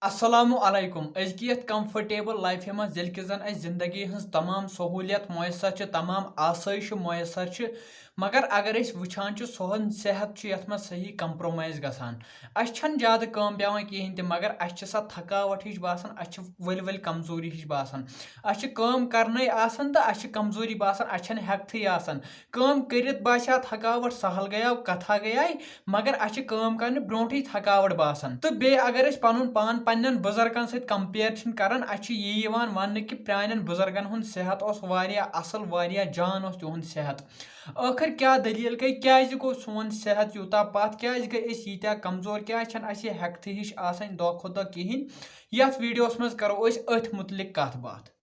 अस्सलामुअलैकुम अजकियत comfortable life मज कि जन जिंदगी हज तमाम सहूलियत मैसर तमाम आसाइश मैसर मगर अगर वुचान सोहन सेहत यथ मज सही कंप्रोमाइज गसान ज्यादा कम पेवान कहें ते मगर सा थकावट हिश बासान वल वल कमजोरी हिश बासान कम करने आसान तो कमजोरी बासान हेक्थी आसान कम करित बासा थकावट सहल गया कथा गया मगर कम करने ब्रोंठी थकावट बासान तो बे अगर पनुन पान पन्न बुजुर्गन सत कंपेयर करान यह वन कि प्रान बुजुर्गन हुंद सेहत असल जान तिहुंद सेहत आखिर क्या दलील गई क्या गो सोन सेहत यूता पत क्या गई यीत्या कमजोर क्या हेक्थी हिश आसान दो खो दो कहें यथ वीडियोस मज करो अथ मुतलिक कथ बात।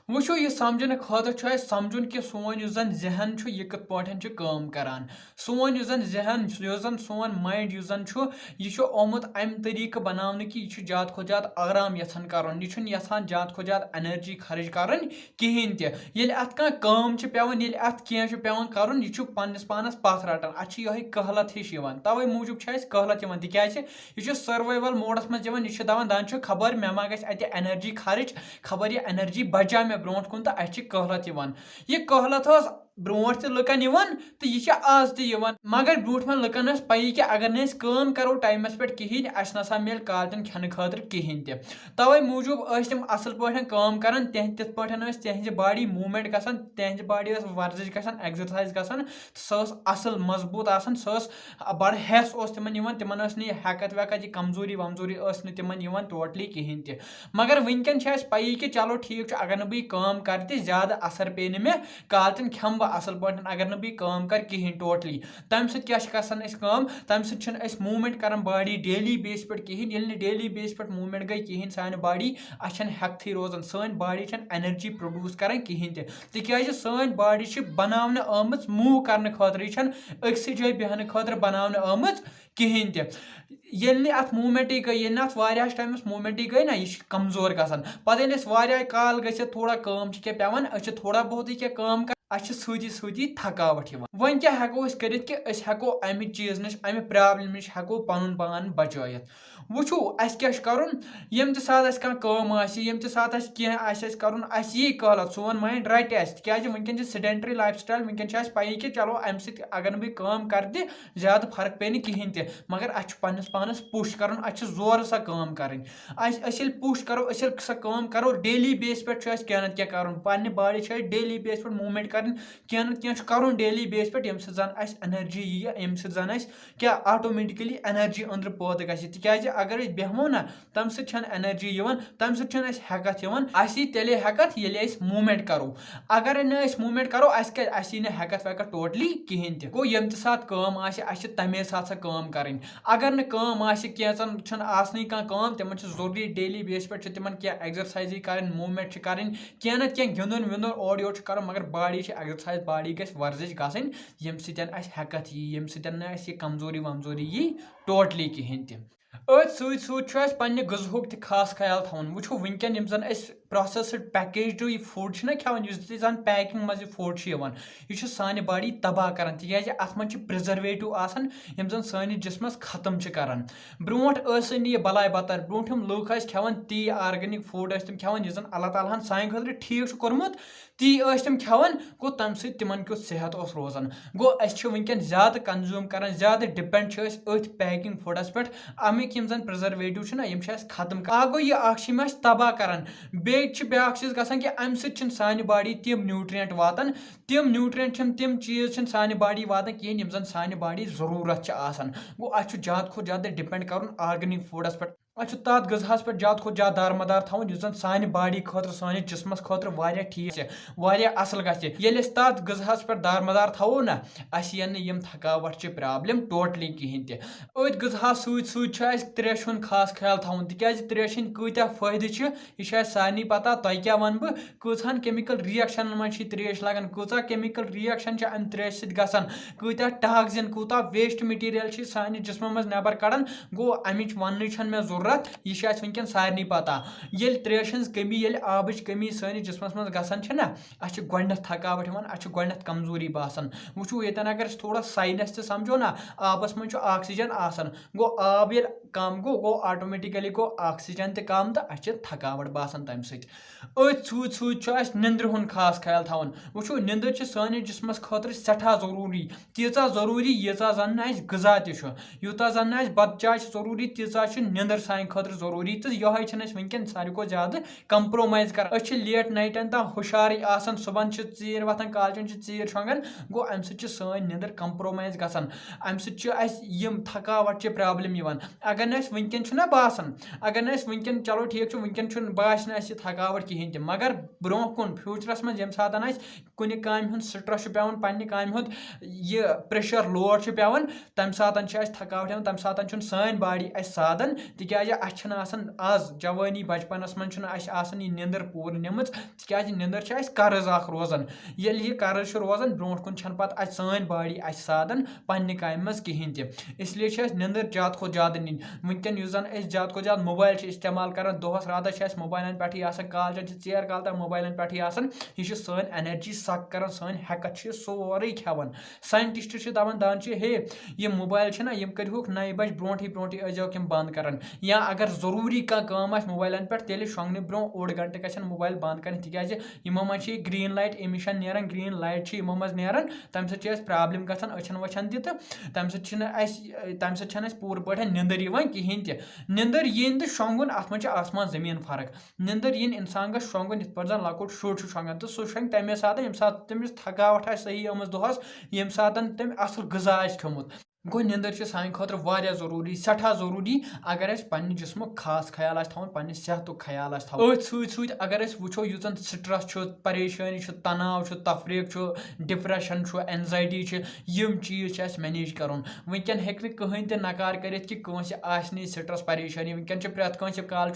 वो यह समझने खतर समझुन कि सोन जन जहन यह कत पे काम करान सोन जन जहन जन सोन माइंड यह ओमुत अम तरीक बनाने कि यह ज्यादा खो ज्यादा आराम यहान कर यह यहान ज्यादा खो ज्यादा एनर्जी खर्च कर कहें ते अत काम पेवान अत कह पेवान कर यह पन्नस पानस पथ रटान अत यह कहलत हिश तवे मूजूब कहलत यह सर्वाइवल मोडस मज यह दपान खबर मे मा गि एनर्जी खर्च खबर यह एनर्जी बचा मे ब्रोट कुन तो कहलत यह कहलत ब्रोट लुकन तो यह आज तक मगर ब्रूठमन लुकन पी कि अगर न करो टाइमस पे कहें नसा मिल कालचन खेन खतर कहें तवे मूजूब तम असल पे काम कर तिथ पे बॉडी मूवमेंट गसान तिहज बॉडी वर्जिश गसान एक्सरसाइज गसान सह असल मजबूत आसान सह बड़ हेस तिमन तिमन हेकत वेकत यह कमजोरी वमजोरी तिमन टोटली कहें मगर वनकन पी कि चलो ठीक अगर न बह काम कर ज्यादा असर पे मे कालचन खेम असल पे अगर न काम कर कहें टोटली तम तम मूवमेंट कर बॉडी डेली बेस पे कहें डेली बेस पे मूवमेंट गई कहें सान बॉडी हेक्थी रोजान सान बॉडी एनर्जी प्रोड्यूस कर कहें तिक सान बॉडी बनाने आम मूव करने खतर अक्स जाए बेहने खतर बनाने आम कहें ये अत मूवमेंट गई अत टाइमस मूवमेंट गई ना यह कमजोर गसान पे काल ग थोड़ा काम क्या पेवान थोड़ा बहुत क्या काम सती सती थकावट वन क्या हेको कर हेको अमि चीज नश अमि प्रॉब्लम नश हेको पनुन पान बचायत वुचो क्या कर यम सात काम यम सात कर यी कहलत सोन माइंड रट क्या वनकन सेडेंटरी लाइफ स्टाइल वनकन पी कि चलो अम अगर बह काम कर ज्यादा फर्क पे कहें मगर पन्नस पानस पुश कर जोर सा काम कर पुश करो सा काम करो डेली बेस पे क्या ना क्या कर पन्ने बॉडी डेली बेस पे मूवमेंट कर क्या डेली बेस पे यम जन एनर्जी यी यम जन क्या ऑटोमेटिकली एनर्जी अंदर पैदा गि तिक अगर बेहमो ना तम एनर्जी तम हेकत तेले हेकत ये मूवमेंट करो अगर मूवमेंट करो हेकत वेकत टोटली कहें गो यम सात काम तमे साथ काम कर अगर न काम कैचन आसनी काम तिमन जरूरी डेली बेस पे तिमन क्या एक्सरसाइज कर मूवमेंट कर क्या ना क्या गिंदन विंदन ओर योर कर मगर बॉडी एक्सरसाइज बॉडी गई वर्जिश गसन यम हेकत यम सह कमजोरी वमजोरी यी टोटली कहें पे गजहुक खास ख्याल थवन वो वनकन यम जन प्रोसेस्ड पैकेज्ड फूड खान जन पैकिंग मज फूड यह सान बॉडी तबाह कर तिज अत मज प्रिजर्वेटिव आसान यम जन सान जिसमस खत्म कर ब्रोट यह बलाय बतर ब्रोठम लूक खान ती आर्गेनिक फूड तम खान यह अल्लाह ताला सान खतर ठीक कोर्मुत ती तम खान गो तम तिमन क्यों सेहत रोजान गो वनकन ज्यादा कंज्यूम कर ज्यादा डिपेंड अथ पैकिंग फूडस पे अमिक यम जन प्रिजर्वेटिव यम खत्म गो यह तबाह कर ब्या चीज गसान कि अम सान बॉडी तम न्यूट्रिएंट वातान तम न्यूट्रिएंट तम चीज सान बॉडी वातान कहें यम जन सान बॉडी जरूरत आसान गो ज्यादा खो ज्यादा डिपेंड कर आर्गेनिक फूडस पे तथ गजास पे ज्यादा खो ज्यादा दारमदार थवन जन सान बॉडी खतर सान जिसमस खतर ठीक असल गल तथ गजास पे दारमदार थवो ना यम थकावट प्रॉब्लम टोटली कहें अथ गजास त्रेश हुंद खास ख्याल थवन तिक त्रेश कत्या फायदे यह सारे पता तह क्या वन बह कून केमिकल रिएक्शन मज त्रेश लगान कूचा केमिकल रिएक्शन अम त्रेश गसान कत्या टॉक्सिन कूता वेस्ट मटीरियल सान जिसम मज नबर कड़ान गो अमिच वन मे जरूरत जरूरत यह वनकन सारे पता ये त्रेश कमी ये आबच कमी सैनिस जिसमस मज गसान गड थकावट गड कमजोरी बासान वो ये अगर थोड़ा साइंस समझो ना आबस मज ऑक्सीजन आसान गो आब ये कम गो ऑटोमेटिकली गो ऑक्सीजन तम तो थकावट बासान तम सूत निंद्र हुन खास ख्याल थवन वो निंदर सानिस जिसमस खतर सठा जरूरी तीचा जरूरी यीचा जन गजा तूता जन बत चाय जरूरी तीचा निंदर सान खतर जरूरी तो यह वनकन सारे को ज्यादा कंप्रोमाइज कर लेट नाइटन तम हुशार आसान सुबह चीर वथान कालचन चीर शोंगन गो अम सान निंदर कंप्रोमाइज गसान अम सम थकावट प्रॉब्लम अगर वनकन बासान अगर वनकन चलो ठीक वनकन बास थकावट कहें तह मगर ब्रो कुन फ्यूचरस मज ये सात कुन काम स्ट्रेस पेवान पन्ने काम यह प्रेशर लोड पेवान तम सात थकावट तम सात सान बॉडी साधन तिकाज आज जवानी बचपनस मज यह निंदर पूर निम तिकाज निंदर कर्ज रोजान ये यह कर्ज रोजान ब्रो कुन पे सान बॉडी साधन पन्ने काम मज कहें तह इसलिए निंदर ज्यादा खो ज्यादा नीन वनकन ज्यादा खो ज्यादा मोबाइल इस्तेमाल कर दोहस रात मोबाइलन पे कालचन चेर काल तक मोबाइलन पे यह सान एनर्जी सक कर सान हेकत सोरे खेवान साइंटिस्ट दपान हे यह मोबाइल यम करूक 9 बज ब्रोटी ब्रोटी अजो यम बंद कर या अगर जरूरी कम मोबाइलन पे तेल शोंगने ब्रो ओड घंटे गन मोबाइल बंद कर तिकाज यमो मज ग्रीन लाइट एमिशन नेरान ग्रीन लाइट यमो मज नेरान तम सह प्रॉब्लम गसान अछन वछन तम सह पूर पे निंदर कहें तह निंदर यीन तो शोंगुन अत मज आसमान जमीन फर्क निंदर यीन इंसान गो शोंगुन इत पे जन लकुट शुर शोंगान तो सह शोंग तमे सात ये सात तमिस थकावट सही आम दोहस ये सात तम असल गजा खमुत गो निंदर सान खतर वारिया जरूरी सठा जरूरी अगर पन्ने जिस्मो खास ख्याल थवन पन्ने सेहत ख्याल थवन सूत अगर वो युतन स्ट्रेस परेशानी तनाव तफरीक डिप्रेशन एंजाइटी यम चीज मैनेज कर वनकन हेक कहें ते नकार कर स्ट्रेस परेशानी वनकन प्रेत कंस काल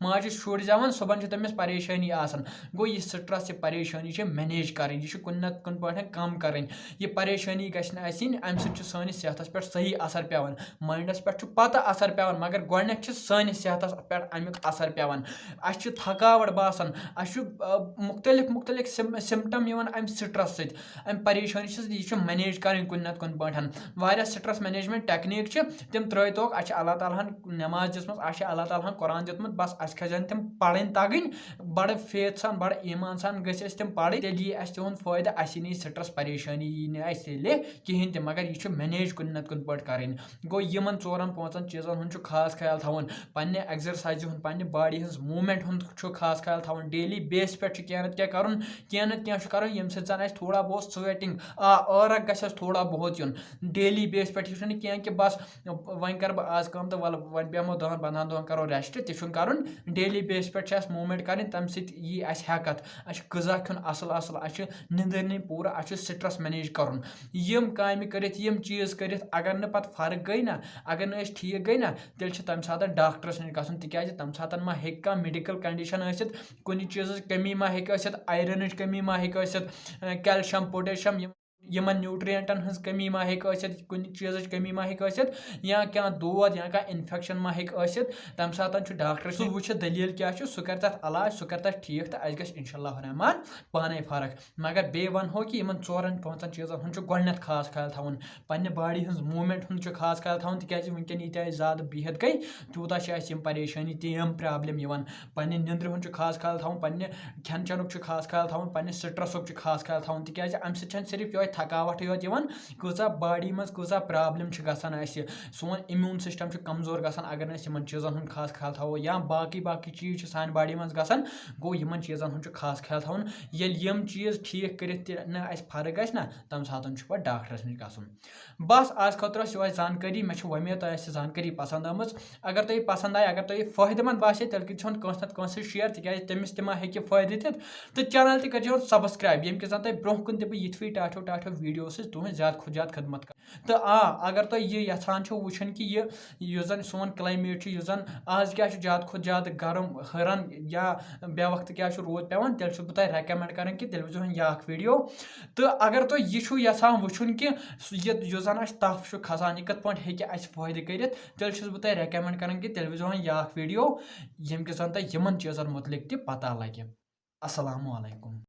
माज शुर जवान सुबह तमिस परेशानी आसान गो यह स्ट्रेस परेशानी मैनेज कर कुन कुन पे कम कर यह परेशानी गि अम सानिस सेहत पे सही असर पेवान माइंडस पे पता असर पेवान मगर गोडनेक सानिस सेहतस पे अमुक असर पेवान अस थकावट बासान अस मुख्तलिफ सिम्टम अम स्ट्रेस सम परेशानी यह मैनेज कर कुन कुन पे स्ट्रेस मैनेजमेंट टेक्निक तम त्रोक अल्लाह ताला नमाज दिसमस अल्लाह ताला कुरान दितमुत बस अस खजन तम पढ़न तगन बड़ फेथ सान बड़ ईमान सान गस तम पढ़ तेल यह तुंद फायदा अस नी स्ट्रेस परेशानी तेल कहें तह मगर यह मैनेज कुन कुन पे कर गो यमन 4-5 चीजन हूँ खास ख्याल थवन पन्ने एक्सरसाइज हूँ पन्ने बॉडी हज मूवमेंट हूँ खास ख्याल थवन डेली बेस पे क्या ना क्या कर ये सन थोड़ा बहुत स्वेटिंग औरक गस थोड़ा बहुत यून डेली बेस पे क्या कि बस वन कर आज कम तो वल वन बेमो 10-15 दोहन करो रेस्ट तह कर डेली बेस पे मूवमेंट कर तम सही हेकत गजा खुन असल असल निंदर नी पूरा स्ट्रेस मैनेज कर यम काम कर चीज कर अगर न पत फर्क गई ना अगर न ठीक गई ना तेल तम सात डॉक्टरस नश गन तिकाज तम सात मा हे मेडिकल कंडीशन कुन चीज कमी मा हे आयरन कमी मा हे कैल्शियम पोटेशियम यमन न्यूट्रिएंटन हज कमी मा हे कुन चीज कमी मा हे या क्या दोद या क्या इन्फेक्शन मा हे तम सात डॉक्टर सह वो दलील क्या सह कर तथ इलाज सह कर तथ ठीक तो अस गश इंशाल्लाह रहमान पाने फर्क मगर बे वनो कि इन 4-5 चीजन हूँ गोडनेथ खास ख्याल थवन पन्ने बॉडी हज मूवमेंट हूँ खास ख्याल थवन तिकाज वनकन यीत्या ज्यादा बिहत गई तूता परेशानी तम प्रॉब्लम पन्ने निंद्र हूँ खास ख्याल थवन पन्ने खेन चेनुक खास ख्याल थवन पन्ने स्ट्रेसुक खास ख्याल थवन तिकाज अम सिर्फ ये थकावट योत कूचा बॉडी मज कूचा प्रॉब्लम गसान सोन इम्यून सिस्टम कमजोर गसान अगर इन चीजन हूँ खास ख्याल थो या बाकी चीज सान बॉडी मज गसान गो इन चीजन हूँ खास ख्याल थवन यम चीज ठीक कर फर्क गस ना तम सात पे डॉक्टरस नश गन बस आज खतर यह जानकारी मे उम्मीद तुम जानकारी पसंद आम अगर तुम पसंद आए अगर तुम फायदेमंद बासे तेल कर शेयर तिकाज तमिस तमा हे फायदे तो चैनल कर सब्सक्राइब ये कि जन तुम ब्रोह कुन बह ये टाठो पाठो वीडियो तुम ज्यादा खुद ज्यादा खदमत कर तो अगर तुम ये यहान वुचन कि यह जन सोन क्लाइमेट जन आज क्या ज्यादा खुद ज्यादा गर्म हरन या बे वक्त क्या रोद पेवान तेल बह तुम रेकमेंड कर कि तेल वो यह वीडियो तो अगर तुम यह यहान वुचन कि जन तफ खसान यह कत पे फायदे कर तेल बह तुम रेकमेंड कर कि तेल वो यह वीडियो यम कि जन तुम चीज़न मुतलिक पता लगे अस्सलामु अलैकुम।